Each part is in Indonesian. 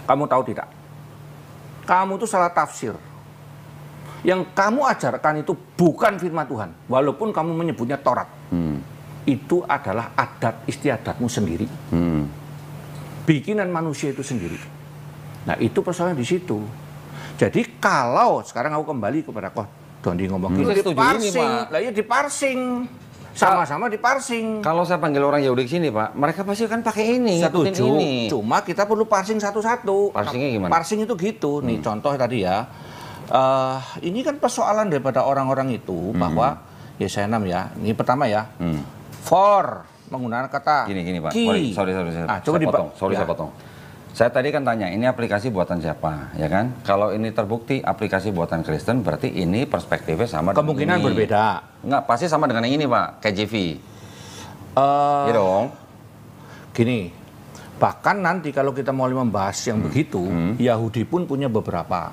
Kamu tahu tidak? Kamu itu salah tafsir. Yang kamu ajarkan itu bukan firman Tuhan. Walaupun kamu menyebutnya Taurat. Itu adalah adat istiadatmu sendiri. Bikinan manusia itu sendiri. Nah itu persoalan di situ. Jadi kalau sekarang aku kembali kepada kok Dondi ngomong gitu, diparsing. Lah iya diparsing. Sama-sama diparsing. Kalau saya panggil orang Yahudi ke sini, Pak, mereka pasti kan pakai ini, setuju. Ini. Cuma kita perlu parsing satu-satu. Parsingnya gimana? Parsing itu gitu. Nih contoh tadi ya. Ini kan persoalan daripada orang-orang itu bahwa Yesaya 6 ya. Ini pertama ya. For menggunakan kata gini Pak. Ki. Sorry. Saya potong. Saya tadi kan tanya, ini aplikasi buatan siapa, ya kan? Kalau ini terbukti aplikasi buatan Kristen, berarti ini perspektifnya sama. Kemungkinan dengan ini. Berbeda. Enggak, pasti sama dengan yang ini, Pak, KJV. Iya dong. Gini, bahkan nanti kalau kita mau membahas yang begitu, Yahudi pun punya beberapa.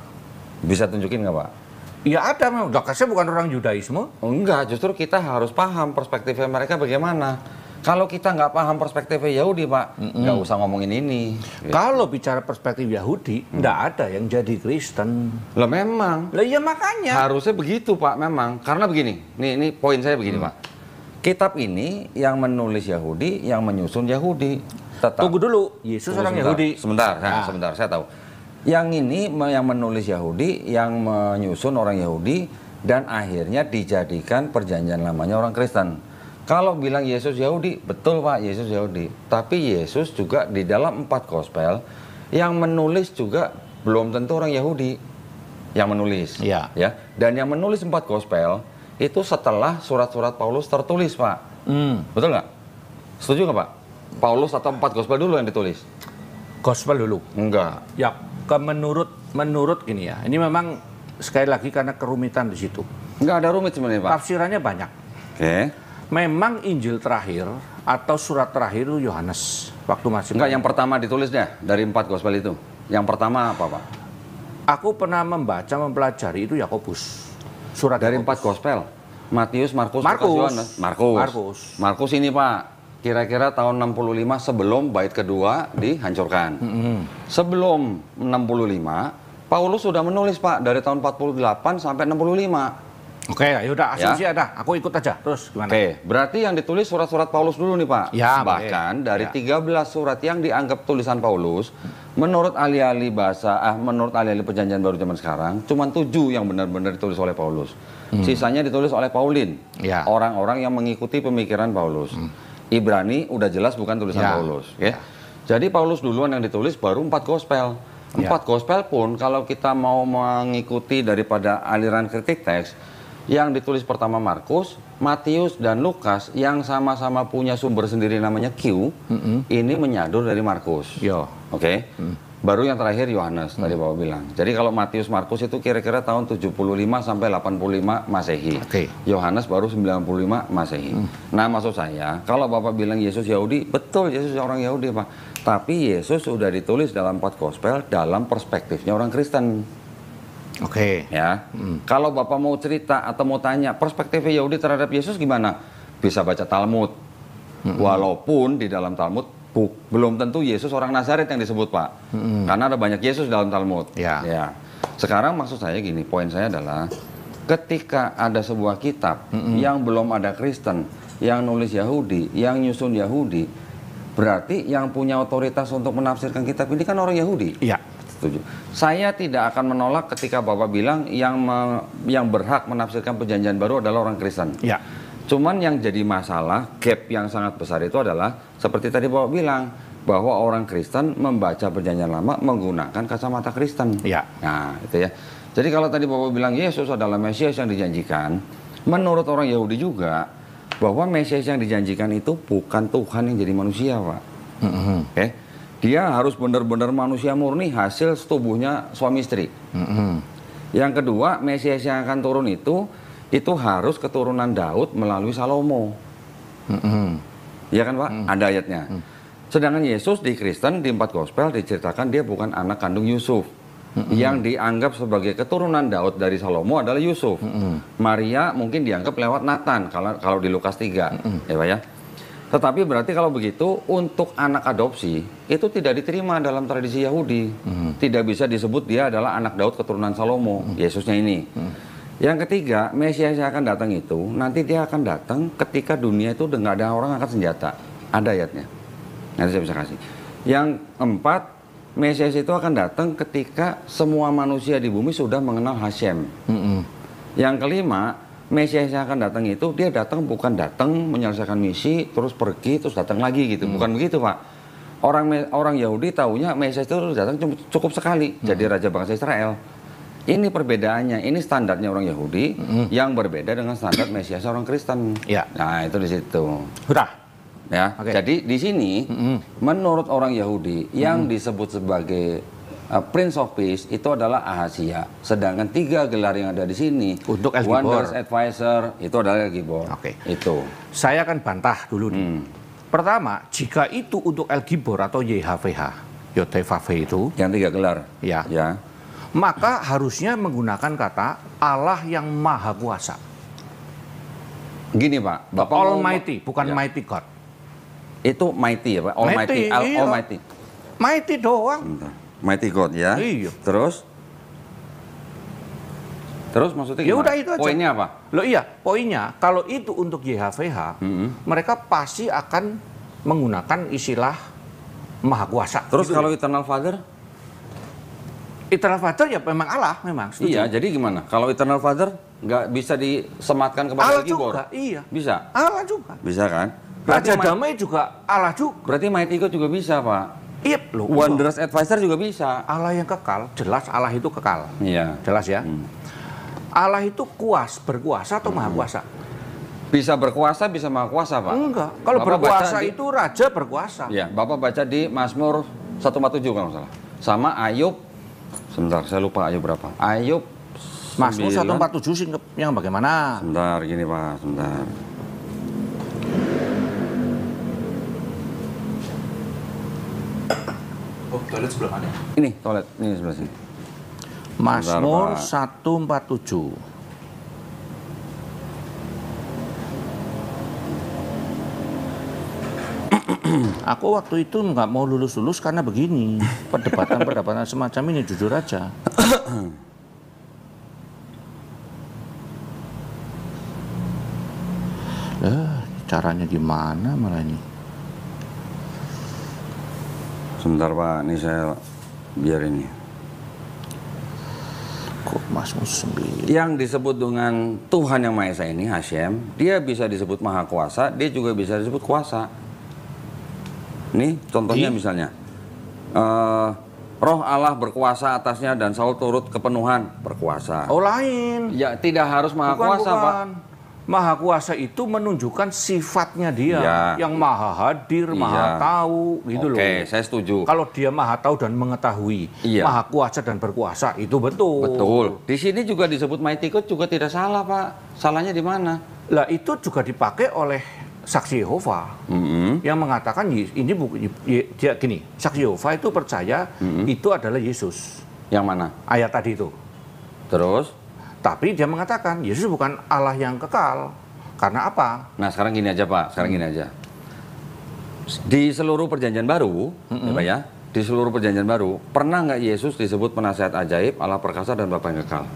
Bisa tunjukin nggak, Pak? Ya ada, memang. Saya bukan orang Yudaisme. Oh, enggak, justru kita harus paham perspektifnya mereka bagaimana. Kalau kita nggak paham perspektifnya Yahudi, Pak, nggak usah ngomongin ini. Kalau bicara perspektif Yahudi, nggak ada yang jadi Kristen. Lah memang. Lah iya makanya. Harusnya begitu, Pak, memang. Karena begini, ini poin saya begini, Pak. Kitab ini yang menulis Yahudi, yang menyusun Yahudi. Tetap. Tunggu dulu, Yesus orang Yahudi. Sebentar, sebentar, saya tahu. Yang ini yang menulis Yahudi, yang menyusun orang Yahudi, dan akhirnya dijadikan perjanjian lamanya orang Kristen. Kalau bilang Yesus Yahudi, betul Pak, Yesus Yahudi. Tapi Yesus juga di dalam 4 gospel, yang menulis juga belum tentu orang Yahudi. Yang menulis. Ya. Dan yang menulis 4 gospel, itu setelah surat-surat Paulus tertulis, Pak. Betul nggak? Setuju nggak, Pak? Paulus atau 4 gospel dulu yang ditulis? Gospel dulu. Enggak. Ya, menurut gini ya. Ini memang sekali lagi karena kerumitan di situ. Enggak ada rumit sebenarnya, Pak. Tafsirannya banyak. Oke. Memang Injil terakhir atau surat terakhir itu Yohanes waktu masih. Enggak, yang pertama ditulisnya dari 4 gospel itu. Yang pertama apa, Pak? Aku pernah mempelajari itu Yakobus. Surat dari Yakobus. 4 gospel. Matius, Markus, Lukas, Yohanes. Markus ini, Pak. Kira-kira tahun 65 sebelum bait kedua dihancurkan. Sebelum 65, Paulus sudah menulis, Pak, dari tahun 48 sampai 65. Oke, yaudah, asumsi ada. Aku ikut aja. Terus gimana? Oke, berarti yang ditulis surat-surat Paulus dulu nih, Pak. Ya, bahkan dari 13 surat yang dianggap tulisan Paulus, menurut ahli-ahli bahasa, menurut ahli-ahli perjanjian baru zaman sekarang, cuma 7 yang benar-benar ditulis oleh Paulus. Sisanya ditulis oleh Paulin. Orang-orang yang mengikuti pemikiran Paulus. Ibrani udah jelas bukan tulisan Paulus. Jadi Paulus duluan yang ditulis, baru 4 gospel. 4 gospel pun kalau kita mau mengikuti daripada aliran kritik teks, yang ditulis pertama Markus, Matius, dan Lukas yang sama-sama punya sumber sendiri namanya Q, ini menyadur dari Markus. Oke? Baru yang terakhir Yohanes, tadi Bapak bilang. Jadi kalau Matius, Markus itu kira-kira tahun 75 sampai 85 Masehi. Yohanes baru 95 Masehi. Nah, maksud saya, kalau Bapak bilang Yesus Yahudi, betul Yesus orang Yahudi, Pak. Tapi Yesus sudah ditulis dalam 4 gospel dalam perspektifnya orang Kristen. Ya. Kalau Bapak mau cerita atau mau tanya perspektifnya Yahudi terhadap Yesus gimana? Bisa baca Talmud. Walaupun di dalam Talmud belum tentu Yesus orang Nazaret yang disebut, Pak. Karena ada banyak Yesus dalam Talmud. Ya. Sekarang maksud saya gini, poin saya adalah ketika ada sebuah kitab yang belum ada Kristen, yang nulis Yahudi, yang nyusun Yahudi, berarti yang punya otoritas untuk menafsirkan kitab ini kan orang Yahudi. Iya. Setuju. Saya tidak akan menolak ketika Bapak bilang yang berhak menafsirkan perjanjian baru adalah orang Kristen. Ya. Cuman yang jadi masalah, gap yang sangat besar itu adalah seperti tadi Bapak bilang bahwa orang Kristen membaca perjanjian lama menggunakan kacamata Kristen. Ya. Nah, itu ya. Jadi kalau tadi Bapak bilang Yesus adalah Mesias yang dijanjikan, menurut orang Yahudi juga bahwa Mesias yang dijanjikan itu bukan Tuhan yang jadi manusia, Pak. Oke. Dia harus benar-benar manusia murni hasil setubuhnya suami istri. Yang kedua, Mesias yang akan turun itu harus keturunan Daud melalui Salomo. Iya kan, Pak? Ada ayatnya. Sedangkan Yesus di Kristen di 4 gospel diceritakan dia bukan anak kandung Yusuf. Yang dianggap sebagai keturunan Daud dari Salomo adalah Yusuf. Maria mungkin dianggap lewat Nathan kalau di Lukas 3. Ya, Pak ya. Tetapi berarti kalau begitu untuk anak adopsi itu tidak diterima dalam tradisi Yahudi. Tidak bisa disebut dia adalah anak Daud keturunan Salomo, Yesusnya ini. Yang ketiga, Mesias yang akan datang itu nanti dia akan datang ketika dunia itu udah nggak ada orang angkat senjata. Ada ayatnya. Nanti saya bisa kasih. Yang keempat, Mesias itu akan datang ketika semua manusia di bumi sudah mengenal Hashem. Yang kelima, Mesias yang akan datang itu dia datang bukan datang menyelesaikan misi terus pergi terus datang lagi gitu. Bukan begitu, Pak. Orang Yahudi taunya Mesias itu datang cukup sekali jadi raja bangsa Israel. Ini perbedaannya, ini standarnya orang Yahudi yang berbeda dengan standar Mesias orang Kristen. Ya. Nah, itu di situ. Sudah. Ya. Oke. Jadi di sini menurut orang Yahudi yang disebut sebagai Prince of Peace itu adalah Ahazia. Sedangkan 3 gelar yang ada di sini Untuk El Gibor. Wonders Advisor itu adalah El Gibor. Oke. Itu. Saya akan bantah dulu nih. Pertama, jika itu untuk El Gibor atau YHVH, YHVH itu, Yang 3 gelar. ya, Ya. maka harusnya menggunakan kata Allah yang Maha Kuasa. Gini, Pak. Bapak mau- Almighty, bukan Ya. Mighty God. Itu mighty ya, Pak. Almighty, Mighty, iya. Almighty. Mighty doang. Bentar. Mighty God ya. Iya. Terus maksudnya Ya gimana? udah itu aja. Poinnya apa? Loh iya, poinnya kalau itu untuk YHVH, mereka pasti akan menggunakan istilah Maha Kuasa. Terus Gitu kalau ya. Eternal Father? Eternal Father ya memang Allah, memang. Setuju. Iya, jadi gimana? Kalau Eternal Father nggak bisa disematkan kepada Allah El Gibor? juga, iya. Bisa? Allah juga. Bisa kan? Raja Ma- Damai juga Allah juga. Berarti Mighty God juga bisa, Pak. Iya, loh. Wonders Advisor juga bisa. Allah yang kekal, jelas Allah itu kekal. Iya. Jelas ya. Allah itu berkuasa atau maha kuasa? Bisa berkuasa, bisa maha kuasa, Pak. Enggak. Kalau Bapak berkuasa baca di- itu raja berkuasa. Ya, Bapak baca di Mazmur 147 kalau nggak salah. Sama Ayub, sebentar, saya lupa Ayub berapa. Ayub Mazmur 9. 147 sih yang bagaimana? Sebentar, gini Pak, sebentar. Oh, toilet sebelah mana? Ini toilet, ini sebelah sini. Mazmur Pak. 147. Aku waktu itu nggak mau lulus-lulus karena begini. Perdebatan-perdebatan semacam ini jujur aja. Caranya gimana malah ini? Sebentar Pak, ini saya biar ini. Kok Mazmur 9? Yang disebut dengan Tuhan yang Maha Esa ini, Hashem, dia bisa disebut Maha Kuasa, dia juga bisa disebut kuasa. Nih, contohnya misalnya. Roh Allah berkuasa atasnya dan Saul turut kepenuhan, berkuasa. Oh lain. Ya, tidak harus Maha Bukan, Kuasa, Pak. bukan. Maha kuasa itu menunjukkan sifatnya dia Ya. yang maha hadir, maha Iya. tahu, gitu loh. Oke, saya setuju. Kalau dia maha tahu dan mengetahui, Iya. maha kuasa dan berkuasa, itu betul. Betul. Di sini juga disebut Mighty God juga tidak salah, Pak. Salahnya di mana? Lah itu juga dipakai oleh saksi Yehova yang mengatakan ini dia gini, saksi Yehova itu percaya itu adalah Yesus. Yang mana? Ayat tadi itu. Terus? Tapi dia mengatakan Yesus bukan Allah yang kekal. Karena apa? Nah, sekarang gini aja, Pak. Sekarang gini aja. Di seluruh perjanjian baru, ya, Pak ya, di seluruh perjanjian baru, pernah nggak Yesus disebut penasihat ajaib, Allah perkasa dan Bapa yang kekal?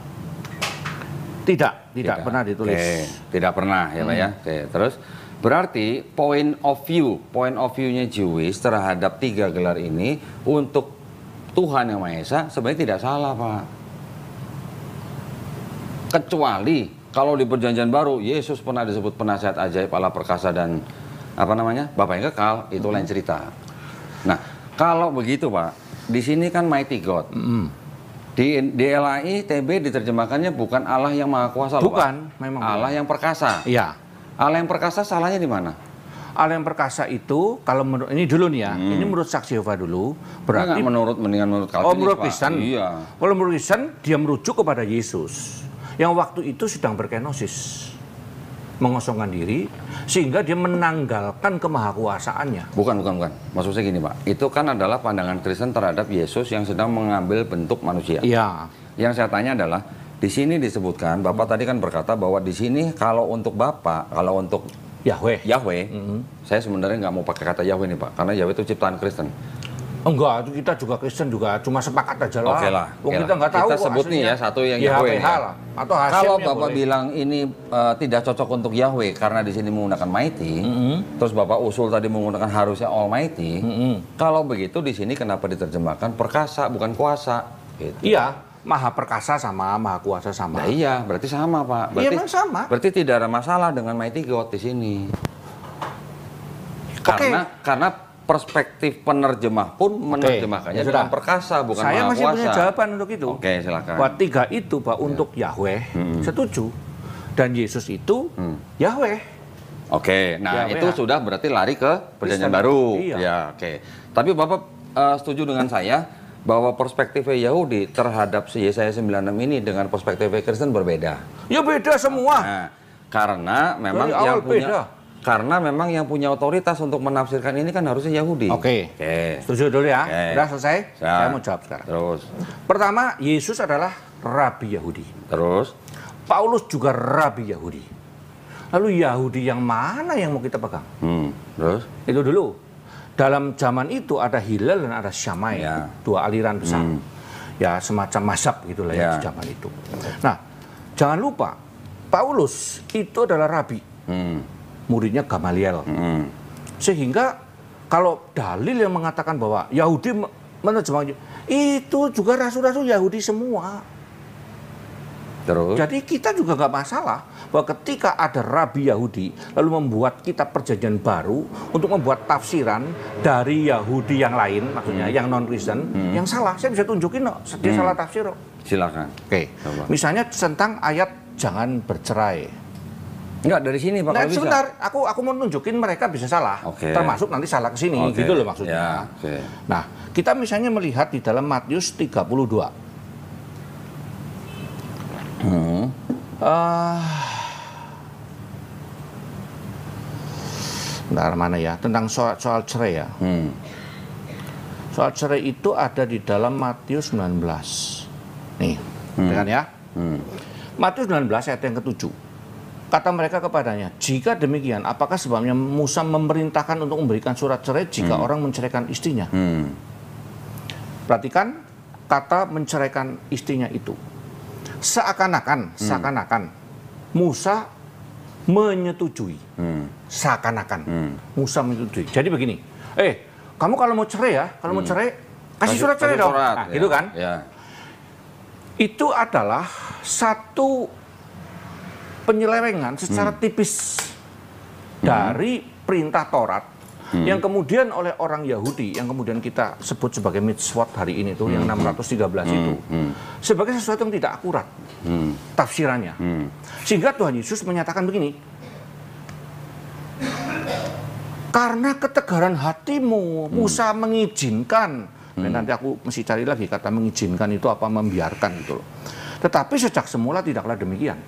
Tidak pernah ditulis. Oke, tidak pernah ya, Pak ya. Oke, terus berarti point of view-nya Jewish terhadap 3 gelar ini untuk Tuhan yang Maha Esa sebenarnya tidak salah, Pak. Kecuali kalau di perjanjian baru Yesus pernah disebut penasihat ajaib, Allah perkasa dan apa namanya? Bapa yang kekal, itu lain cerita. Nah, kalau begitu, Pak, di sini kan Mighty God. Di DLAI TB diterjemahkannya bukan Allah yang Maha Kuasa, loh, Bukan, Pak. memang Allah yang perkasa. Iya. Allah yang perkasa salahnya di mana? Allah yang perkasa itu kalau menurut ini dulu nih ya, ini menurut saksi Yehova dulu, berarti Enggak, mendingan menurut Calvinis, oh menurut Pak. Kristen. Iya. Kalau menurut Kristen dia merujuk kepada Yesus yang waktu itu sedang berkenosis, mengosongkan diri sehingga dia menanggalkan kemahakuasaannya. Bukan. Maksud saya gini, Pak. Itu kan adalah pandangan Kristen terhadap Yesus yang sedang mengambil bentuk manusia. Iya. Yang saya tanya adalah di sini disebutkan, Bapak tadi kan berkata bahwa di sini kalau untuk Bapak, kalau untuk Yahweh. Yahweh, saya sebenarnya nggak mau pakai kata Yahweh nih Pak, karena Yahweh itu ciptaan Kristen. Enggak, itu kita juga Kristen juga cuma sepakat aja lah. Oke lah. Wong kita nggak tahu kita kok sebut nih ya satu yang Yahweh YHWH ya. lah. Atau Hasimnya Kalau Bapak boleh. bilang ini tidak cocok untuk Yahweh karena di sini menggunakan Mighty, terus Bapak usul tadi menggunakan harusnya Almighty. Kalau begitu di sini kenapa diterjemahkan perkasa bukan kuasa? Gitu. Iya, maha perkasa sama maha kuasa sama. Nah, iya, berarti sama Pak. Iya, Berarti memang sama. Berarti tidak ada masalah dengan Mighty God di sini. Karena perspektif penerjemah pun menerjemahkannya ya sudah. dalam perkasa bukan Saya maha masih kuasa. punya jawaban untuk itu. Oke, silakan. Buat tiga itu Pak untuk Yahweh setuju dan Yesus itu Yahweh. Oke, nah Yahweh, itu ya. sudah berarti lari ke perjanjian Kristen. baru. Iya. Ya, oke. Tapi Bapak setuju dengan saya bahwa perspektifnya Yahudi terhadap Yesaya 96 ini dengan perspektifnya Kristen berbeda. Ya beda semua. Nah, karena memang Dari awal yang punya beda. karena memang yang punya otoritas untuk menafsirkan ini kan harusnya Yahudi. Oke. Setuju dulu ya. Oke. Udah selesai? Ya. Saya mau jawab sekarang. Terus, Pertama, Yesus adalah rabi Yahudi. terus, Paulus juga rabi Yahudi. Lalu Yahudi yang mana yang mau kita pegang? terus, Itu dulu. Dalam zaman itu ada Hillel dan ada Shammai, Ya. dua aliran besar. Ya semacam mazhab gitulah Ya. ya di zaman itu. Nah, jangan lupa Paulus itu adalah rabi, muridnya Gamaliel. Sehingga kalau dalil yang mengatakan bahwa Yahudi menerjemahkan itu juga rasul-rasul Yahudi semua. terus. Jadi kita juga nggak masalah bahwa ketika ada rabi Yahudi lalu membuat kitab perjanjian baru untuk membuat tafsiran dari Yahudi yang lain, maksudnya yang non Kristen, yang salah. Saya bisa tunjukin kok, dia salah tafsir kok. Silakan. Oke. Coba. Misalnya tentang ayat jangan bercerai. Enggak dari sini Pak Nah, kalau bisa. sebentar, aku mau nunjukin mereka bisa salah. Oke. Termasuk nanti salah ke sini, Oke. gitu loh maksudnya. Ya, oke. Nah, kita misalnya melihat di dalam Matius 32. Bentar, mana ya? Tentang soal cerai ya. Soal cerai itu ada di dalam Matius 19. Nih, kan ya? Matius 19 ayat yang ke-7. Kata mereka kepadanya, jika demikian, apakah sebabnya Musa memerintahkan untuk memberikan surat cerai jika orang menceraikan istrinya? Perhatikan kata menceraikan istrinya itu. Seakan-akan Musa menyetujui. Seakan-akan Musa menyetujui. Jadi begini, kamu kalau mau cerai ya, kalau mau cerai kasih surat cerai dong. Nah, ya, gitu kan? Ya. Itu adalah satu penyelewengan secara tipis dari perintah Taurat yang kemudian oleh orang Yahudi yang kemudian kita sebut sebagai mitzvot hari ini tuh yang 613 itu sebagai sesuatu yang tidak akurat tafsirannya. Sehingga Tuhan Yesus menyatakan begini, karena ketegaran hatimu Musa mengizinkan, dan nanti aku mesti cari lagi kata mengizinkan itu apa, membiarkan gitu loh. Tetapi sejak semula tidaklah demikian.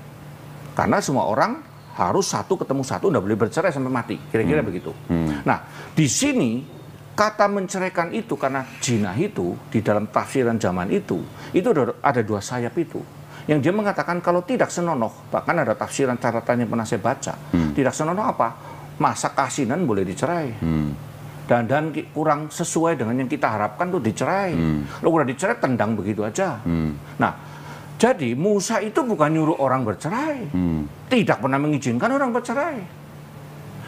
Karena semua orang harus satu ketemu satu, nggak boleh bercerai sampai mati, kira-kira begitu. Nah, di sini kata menceraikan itu karena jinah itu di dalam tafsiran zaman itu ada dua sayap itu. Yang dia mengatakan kalau tidak senonoh, bahkan ada tafsiran catatan yang pernah saya baca, tidak senonoh apa? Masa kasinan boleh dicerai. Dan kurang sesuai dengan yang kita harapkan tuh dicerai. Lo udah dicerai tendang begitu aja. Nah, jadi Musa itu bukan nyuruh orang bercerai, tidak pernah mengizinkan orang bercerai,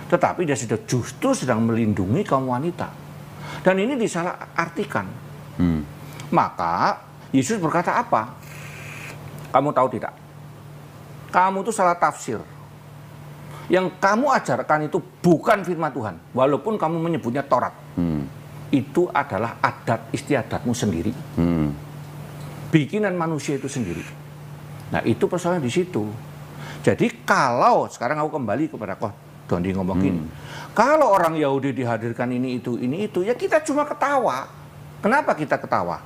tetapi dia justru sedang melindungi kaum wanita. Dan ini disalahartikan. Maka Yesus berkata apa? Kamu tahu tidak? Kamu itu salah tafsir. Yang kamu ajarkan itu bukan firman Tuhan, walaupun kamu menyebutnya Taurat. Itu adalah adat istiadatmu sendiri. Bikinan manusia itu sendiri. Nah, itu persoalan di situ. Jadi kalau sekarang aku kembali kepada Dondi ngomong gini, kalau orang Yahudi dihadirkan ini itu, ya kita cuma ketawa. Kenapa kita ketawa?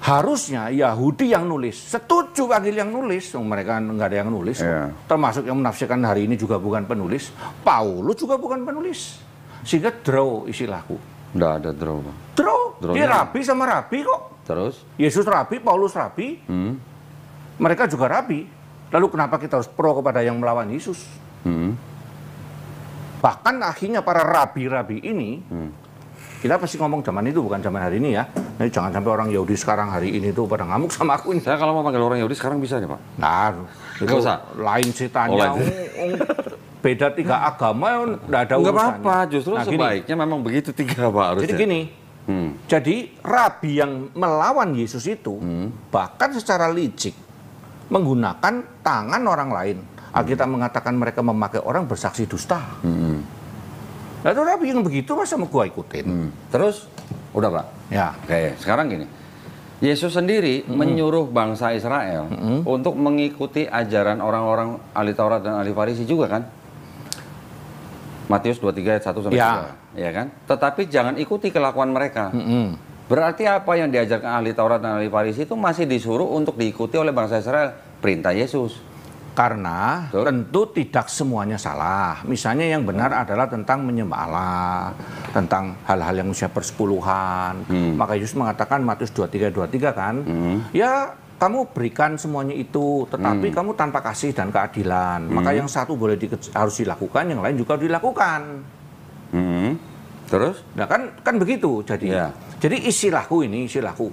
Harusnya Yahudi yang nulis, setuju panggil yang nulis, mereka nggak ada yang nulis, termasuk yang menafsirkan hari ini juga bukan penulis, Paulus juga bukan penulis, sehingga draw istilahku. Nggak ada draw. Draw, dia rabi sama rabi kok. Terus? Yesus rabi, Paulus rabi, mereka juga rabi. Lalu kenapa kita harus pro kepada yang melawan Yesus? Bahkan akhirnya para rabi-rabi ini, kita pasti ngomong zaman itu bukan zaman hari ini ya. Jadi jangan sampai orang Yahudi sekarang hari ini tuh pada ngamuk sama aku ini. Saya kalau mau panggil orang Yahudi sekarang bisa nih Pak? Nah, itu Nggak usah? lain ceritanya. Beda 3 agama, nggak ada Nggak urusannya. apa-apa, justru Nah, gini. sebaiknya memang begitu 3 Pak harusnya. Jadi gini, jadi rabi yang melawan Yesus itu bahkan secara licik menggunakan tangan orang lain. Alkitab mengatakan mereka memakai orang bersaksi dusta. Lalu rabi yang begitu masa mau gua ikutin? Terus, udah Pak? Ya. Oke, sekarang gini. Yesus sendiri menyuruh bangsa Israel untuk mengikuti ajaran orang-orang ahli Taurat dan ahli Farisi juga kan? Matius 23 ayat 1 sampai 3, ya kan? Tetapi jangan ikuti kelakuan mereka. Berarti apa yang diajarkan ahli Taurat dan ahli Farisi itu masih disuruh untuk diikuti oleh bangsa Israel, perintah Yesus. Karena tentu tidak semuanya salah. Misalnya yang benar adalah tentang menyembah Allah, tentang hal-hal yang usia persepuluhan. Maka Yesus mengatakan Matius 23 kan, ya kamu berikan semuanya itu, tetapi kamu tanpa kasih dan keadilan. Maka yang satu harus dilakukan, yang lain juga dilakukan. Terus? Nah kan begitu. Jadi istilahku.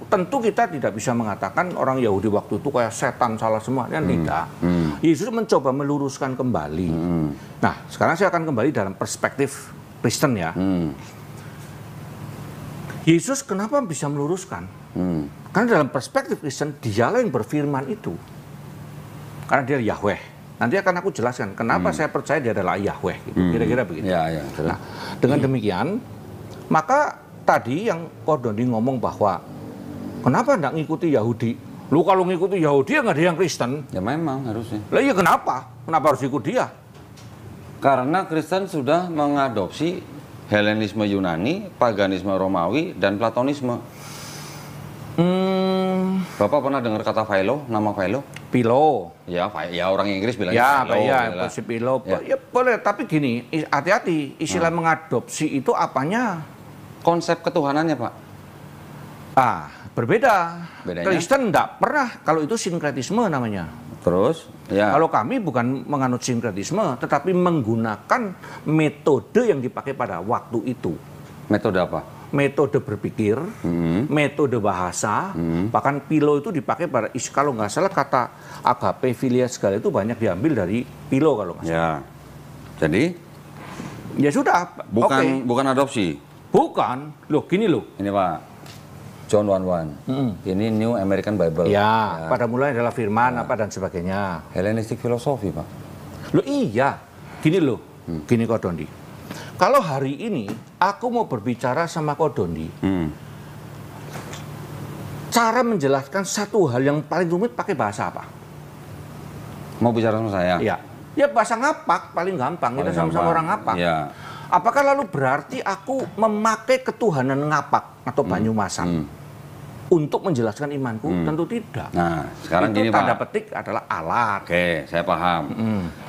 Tentu kita tidak bisa mengatakan orang Yahudi waktu itu kayak setan salah semua, kan tidak. Yesus mencoba meluruskan kembali. Nah, sekarang saya akan kembali dalam perspektif Kristen ya. Yesus kenapa bisa meluruskan? Karena dalam perspektif Kristen, dialah yang berfirman itu. Karena dia Yahweh. Nanti akan aku jelaskan kenapa saya percaya dia adalah Yahweh. Gitu. Kira-kira begitu. Nah, dengan demikian, maka tadi yang Kodoni ngomong bahwa kenapa enggak ngikuti Yahudi? Lu kalau ngikuti Yahudi ya nggak ada yang Kristen. Ya memang harusnya. Lah iya kenapa? Kenapa harus ikut dia? Karena Kristen sudah mengadopsi Helenisme Yunani, paganisme Romawi, dan Platonisme. Bapak pernah dengar kata Philo, nama Philo? Philo. Ya, ya orang Inggris bilangnya Philo. Ya, Philo. Ya boleh, tapi gini, hati-hati. Istilah mengadopsi itu apanya? Konsep ketuhanannya, Pak. Berbeda. Bedanya? Kristen enggak pernah, kalau itu sinkretisme namanya. Terus, ya. Kalau kami bukan menganut sinkretisme, tetapi menggunakan metode yang dipakai pada waktu itu. Metode apa? Metode berpikir, metode bahasa, bahkan Philo itu dipakai pada, kalau nggak salah kata agape, filia, segala itu banyak diambil dari Philo kalau nggak salah. Ya. Jadi? Ya sudah, Bukan adopsi? Bukan. Loh, gini loh. Ini Pak, John 1:1. Ini New American Bible. Ya, pada mulanya adalah firman apa dan sebagainya. Hellenistic filosofi, Pak. Loh iya, gini loh, gini Kodondi. Kalau hari ini aku mau berbicara sama Kodondi, cara menjelaskan satu hal yang paling rumit pakai bahasa apa? Mau bicara sama saya? Ya bahasa ngapak paling gampang. Kita sama-sama orang ngapak. Ya. Apakah lalu berarti aku memakai ketuhanan ngapak atau Banyumasan untuk menjelaskan imanku? Tentu tidak. Nah, sekarang itu gini Pak. tanda petik adalah alat. Oke, saya paham.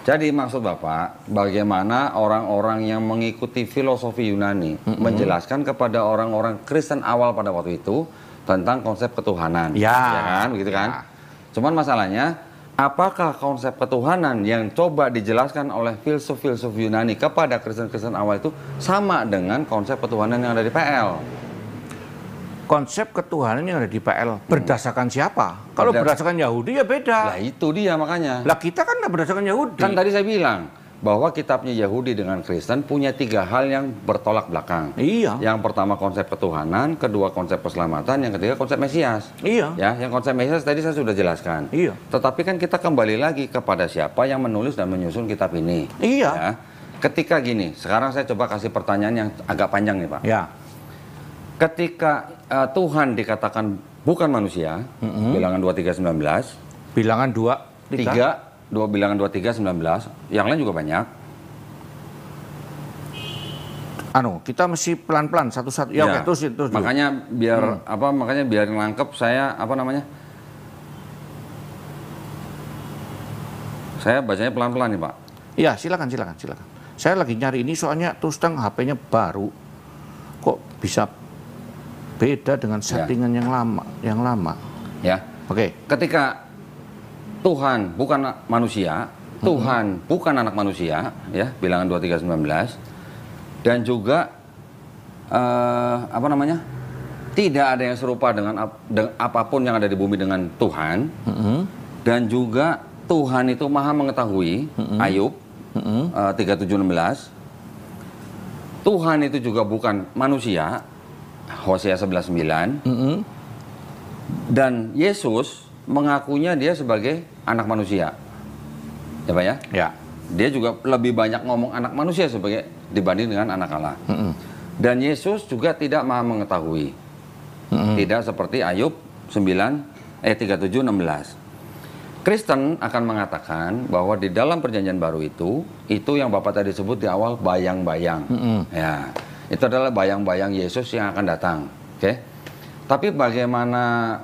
Jadi maksud Bapak, bagaimana orang-orang yang mengikuti filosofi Yunani menjelaskan kepada orang-orang Kristen awal pada waktu itu tentang konsep ketuhanan. Ya kan, begitu kan? Cuman masalahnya, apakah konsep ketuhanan yang coba dijelaskan oleh filsuf-filsuf Yunani kepada Kristen-Kristen awal itu sama dengan konsep ketuhanan yang ada di PL? Konsep ketuhanan yang ada di PL berdasarkan siapa? Kalau berdasarkan Yahudi ya beda. Lah itu dia makanya. Lah kita kan nggak berdasarkan Yahudi. Kan tadi saya bilang bahwa kitabnya Yahudi dengan Kristen punya 3 hal yang bertolak belakang. Iya. Yang pertama konsep ketuhanan, kedua konsep keselamatan, yang ketiga konsep Mesias. Iya. Ya, yang konsep Mesias tadi saya sudah jelaskan. Iya. Tetapi kan kita kembali lagi kepada siapa yang menulis dan menyusun kitab ini. Iya. Ya. Ketika gini, sekarang saya coba kasih pertanyaan yang agak panjang nih Pak. Ya. Ketika Tuhan dikatakan bukan manusia, bilangan 23:19. Bilangan 2, 3. Bilangan 23:19. Yang lain juga banyak. Kita mesti pelan-pelan satu-satu. Ya, oke, terus. Makanya biar makanya biar nangkep saya Saya bacanya pelan-pelan nih, Pak. Iya, silakan. Saya lagi nyari ini soalnya terus terang HP-nya baru. Kok bisa beda dengan settingan yang lama. Ya. Oke. Ketika Tuhan bukan manusia, Tuhan bukan anak manusia, ya, bilangan 23:19. Dan juga apa namanya? Tidak ada yang serupa dengan apapun yang ada di bumi dengan Tuhan. Dan juga Tuhan itu Maha mengetahui. Ayub 37:16. Tuhan itu juga bukan manusia. Hosea 11:9. Dan Yesus mengakunya dia sebagai anak manusia. Ya Pak ya? Ya. Dia juga lebih banyak ngomong anak manusia sebagai dibanding dengan anak Allah. Dan Yesus juga tidak Maha mengetahui. Tidak seperti Ayub 37:16. Kristen akan mengatakan bahwa di dalam perjanjian baru itu yang Bapak tadi sebut di awal bayang-bayang. Ya, itu adalah bayang-bayang Yesus yang akan datang. Oke. Tapi bagaimana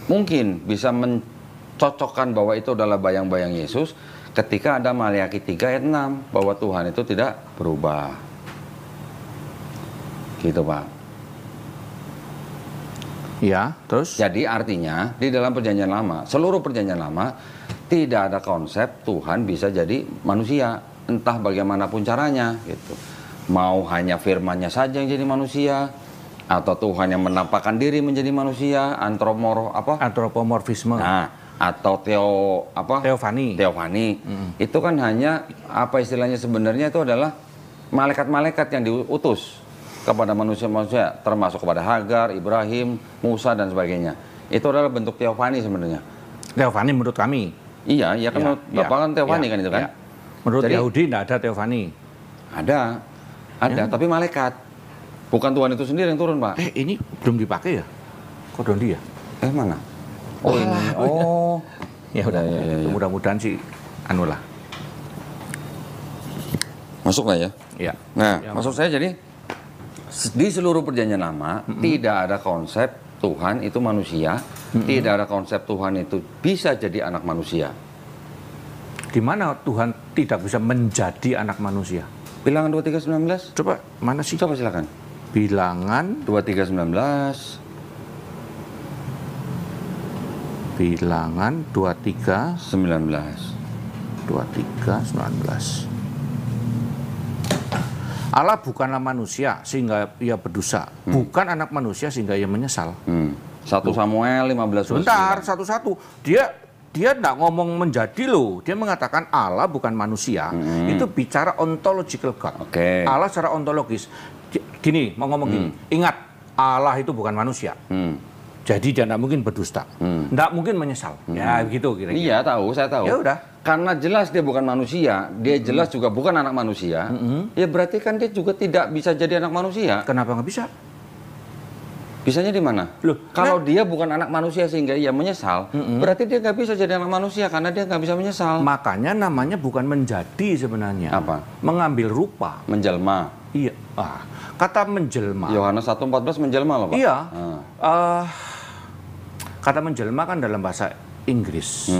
mungkin bisa mencocokkan bahwa itu adalah bayang-bayang Yesus ketika ada Maleakhi 3 ayat 6 bahwa Tuhan itu tidak berubah. Gitu, Pak. Ya, terus? Jadi artinya di dalam perjanjian lama, seluruh perjanjian lama tidak ada konsep Tuhan bisa jadi manusia, entah bagaimanapun caranya gitu. Mau hanya firman-Nya saja yang jadi manusia, atau Tuhan yang menampakkan diri menjadi manusia, Antropomorfisme. Nah, atau teofani. Itu kan hanya apa istilahnya sebenarnya itu adalah malaikat-malaikat yang diutus kepada manusia-manusia, termasuk kepada Hagar, Ibrahim, Musa dan sebagainya. Itu adalah bentuk teofani sebenarnya. Teofani menurut kami. Iya kan menurut Bapak kan teofani kan itu kan. Menurut Yahudi tidak ada teofani. Ada, tapi malaikat. Bukan Tuhan itu sendiri yang turun, Pak. Ini belum dipakai ya? Kodondi ya? Mana? Oh ini. Oh. Ya udah. Mudah-mudahan sih lah. Masuk lah ya. Iya. Nah, maksud saya jadi di seluruh perjanjian lama tidak ada konsep Tuhan itu manusia, tidak ada konsep Tuhan itu bisa jadi anak manusia. Di mana Tuhan tidak bisa menjadi anak manusia? Bilangan 23:19. Coba mana sih? Coba silakan. Bilangan 23:19. Bilangan 23:19. 23:19. Allah bukanlah manusia sehingga ia berdosa, bukan anak manusia sehingga ia menyesal. 1 Samuel 15. Sebentar, satu-satu. Dia tidak ngomong menjadi loh. Dia mengatakan Allah bukan manusia. Itu bicara ontological God. Allah secara ontologis. Gini, mau ngomong gini. Ingat, Allah itu bukan manusia. Jadi dia tidak mungkin berdusta. Tidak mungkin menyesal. Ya begitu kira-kira. Iya, saya tahu. Ya udah. Karena jelas dia bukan manusia, dia jelas juga bukan anak manusia, ya berarti kan dia juga tidak bisa jadi anak manusia. Kenapa nggak bisa? Bisanya di mana? Loh, kalau dia bukan anak manusia sehingga ia menyesal, berarti dia nggak bisa jadi anak manusia karena dia nggak bisa menyesal. Makanya namanya bukan menjadi sebenarnya. Apa? Mengambil rupa. Menjelma. Iya. Kata menjelma. Yohanes 1:14 menjelma loh, Pak. Iya. Kata menjelma kan dalam bahasa Inggris.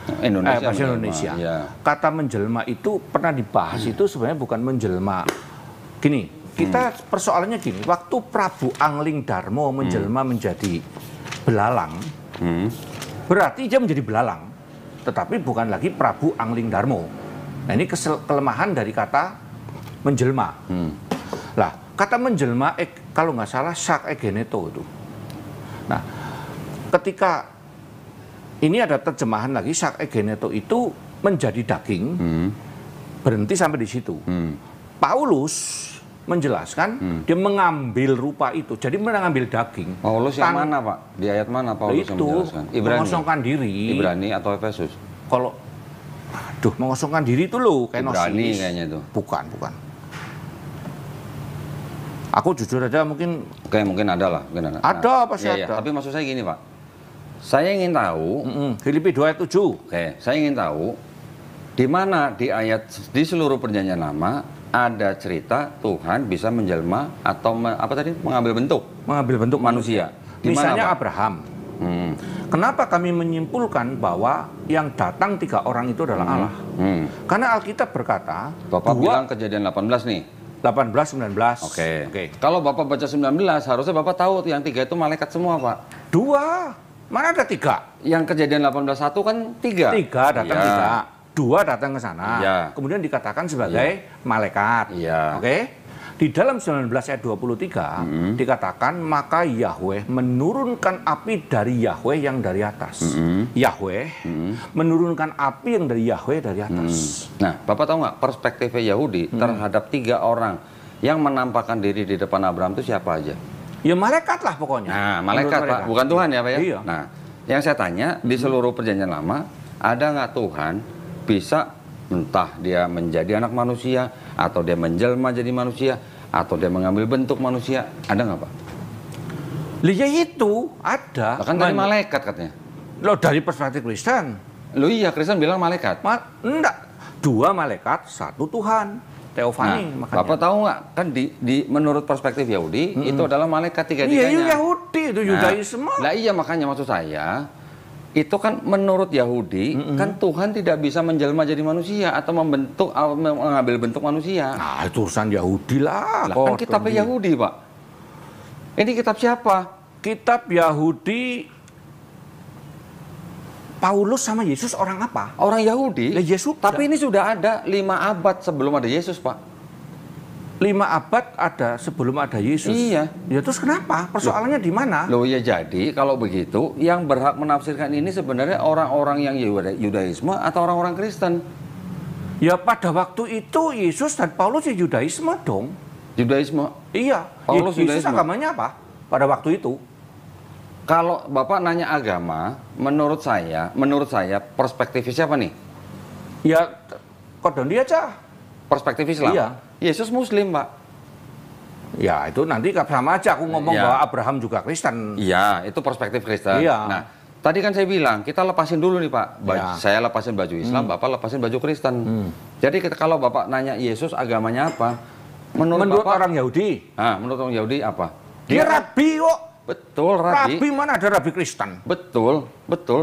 Bahasa Indonesia. Ya. Kata menjelma itu pernah dibahas itu sebenarnya bukan menjelma. Gini, kita persoalannya gini, waktu Prabu Angling Darmo menjelma menjadi belalang, berarti dia menjadi belalang, tetapi bukan lagi Prabu Angling Darmo. Nah ini kelemahan dari kata menjelma. Lah, kata menjelma, kalau nggak salah sak egeneto itu. Nah, ketika ini ada terjemahan lagi, sak egeneto itu menjadi daging, berhenti sampai di situ. Paulus menjelaskan, dia mengambil rupa itu, jadi mengambil daging. Paulus yang mana, Pak? Di ayat mana Paulus yang menjelaskan? Ibrani. Mengosongkan diri. Ibrani atau Efesus? Kalau, mengosongkan diri itu loh, kenosis. Ibrani kayaknya itu. Bukan. Aku jujur aja mungkin. Mungkin ada lah. Ada, pasti ada. Tapi maksud saya gini, Pak. Saya ingin tahu, Filipi 2 ayat 7. Saya ingin tahu di mana di seluruh perjanjian lama ada cerita Tuhan bisa menjelma atau mengambil bentuk manusia. Misalnya Abraham. Kenapa kami menyimpulkan bahwa yang datang 3 orang itu adalah Allah? Karena Alkitab berkata, Bapak bilang Kejadian 18 nih. 18, 19. Oke. Kalau Bapak baca 19, harusnya Bapak tahu yang 3 itu malaikat semua, Pak. 2. Mana ada 3? Yang Kejadian 18:1 kan 3. 3 datang 3. 2 datang ke sana. Ya. Kemudian dikatakan sebagai malaikat. Ya. Oke. Di dalam 19 ayat 23 dikatakan maka Yahweh menurunkan api dari Yahweh yang dari atas. Yahweh menurunkan api yang dari Yahweh dari atas. Nah, Bapak tahu nggak perspektifnya Yahudi terhadap 3 orang yang menampakkan diri di depan Abraham itu siapa aja? Ya malaikat lah pokoknya. Nah, malaikat Pak, bukan Tuhan ya Pak ya? Iya. Nah, yang saya tanya di seluruh perjanjian lama, ada nggak Tuhan bisa entah dia menjadi anak manusia, atau dia menjelma jadi manusia, atau dia mengambil bentuk manusia, ada nggak Pak? Ya itu ada. Bahkan dari malaikat katanya. Loh dari perspektif Kristen. Loh iya, Kristen bilang malaikat. Enggak. 2 malaikat, 1 Tuhan. Teofani Nah, makanya. Bapak tahu nggak kan menurut perspektif Yahudi itu adalah malaikat tiga-tiganya. Iya, Yahudi itu Yudaisme. Nah iya makanya maksud saya itu kan menurut Yahudi kan Tuhan tidak bisa menjelma jadi manusia atau mengambil bentuk manusia. Nah, itu urusan Yahudi lah. Lah, kan kitabnya Yahudi Pak. Ini kitab siapa? Kitab Yahudi Paulus sama Yesus orang apa? Orang Yahudi. Ya Yesus. Tapi ini sudah ada 5 abad sebelum ada Yesus Pak. 5 abad ada sebelum ada Yesus. Iya. Ya terus kenapa? Persoalannya di mana? Loh ya jadi kalau begitu yang berhak menafsirkan ini sebenarnya orang-orang yang Yudaisme atau orang-orang Kristen. Ya pada waktu itu Yesus dan Paulus ya Yudaisme dong. Yudaisme. Iya. Paulus Yesus Yudaisme. agamanya apa pada waktu itu? Kalau Bapak nanya agama, menurut saya perspektifnya siapa nih? Ya kodon dia aja. Perspektif Islam. Iya. Yesus Muslim, Pak. Ya itu nanti sama aja aku ngomong Iya. bahwa Abraham juga Kristen. Iya, itu perspektif Kristen. Iya. Nah, tadi kan saya bilang kita lepasin dulu nih Pak. Iya. Saya lepasin baju Islam, Bapak lepasin baju Kristen. Jadi kalau Bapak nanya Yesus agamanya apa? Menurut Bapak, orang Yahudi, menurut orang Yahudi apa? dia rabi kok. Betul, rabi. Rabi mana ada rabi Kristen? Betul,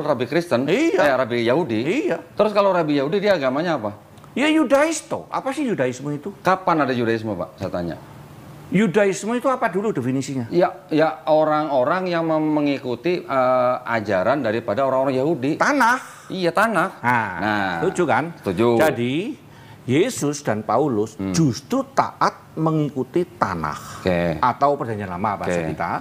rabi Kristen. Iya. Rabi Yahudi. Iya. Terus kalau rabi Yahudi dia agamanya apa? Ya Yudais toh. Apa sih Yudaisme itu? Kapan ada Yudaisme, Pak? Saya tanya. Yudaisme itu apa dulu definisinya? Ya orang-orang yang mengikuti ajaran daripada orang-orang Yahudi. Tanah. Iya, tanah. Nah, setuju kan? Setuju. Jadi Yesus dan Paulus justru taat mengikuti tanah. Oke. Atau perjanjian lama bahasa Oke. kita.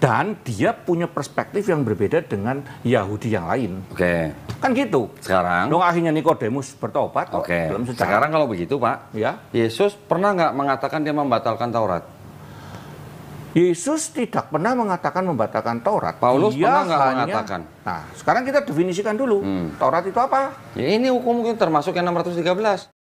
Dan dia punya perspektif yang berbeda dengan Yahudi yang lain. Oke. Kan gitu. Sekarang. Dong akhirnya Nikodemus bertobat kok Oke. dalam sejarah. Sekarang kalau begitu, Pak, Ya. Yesus pernah nggak mengatakan dia membatalkan Taurat? Yesus tidak pernah mengatakan membatalkan Taurat. Paulus Dia pernah nggak hanya- mengatakan? Nah, sekarang kita definisikan dulu. Taurat itu apa? Ya ini hukum mungkin termasuk yang 613.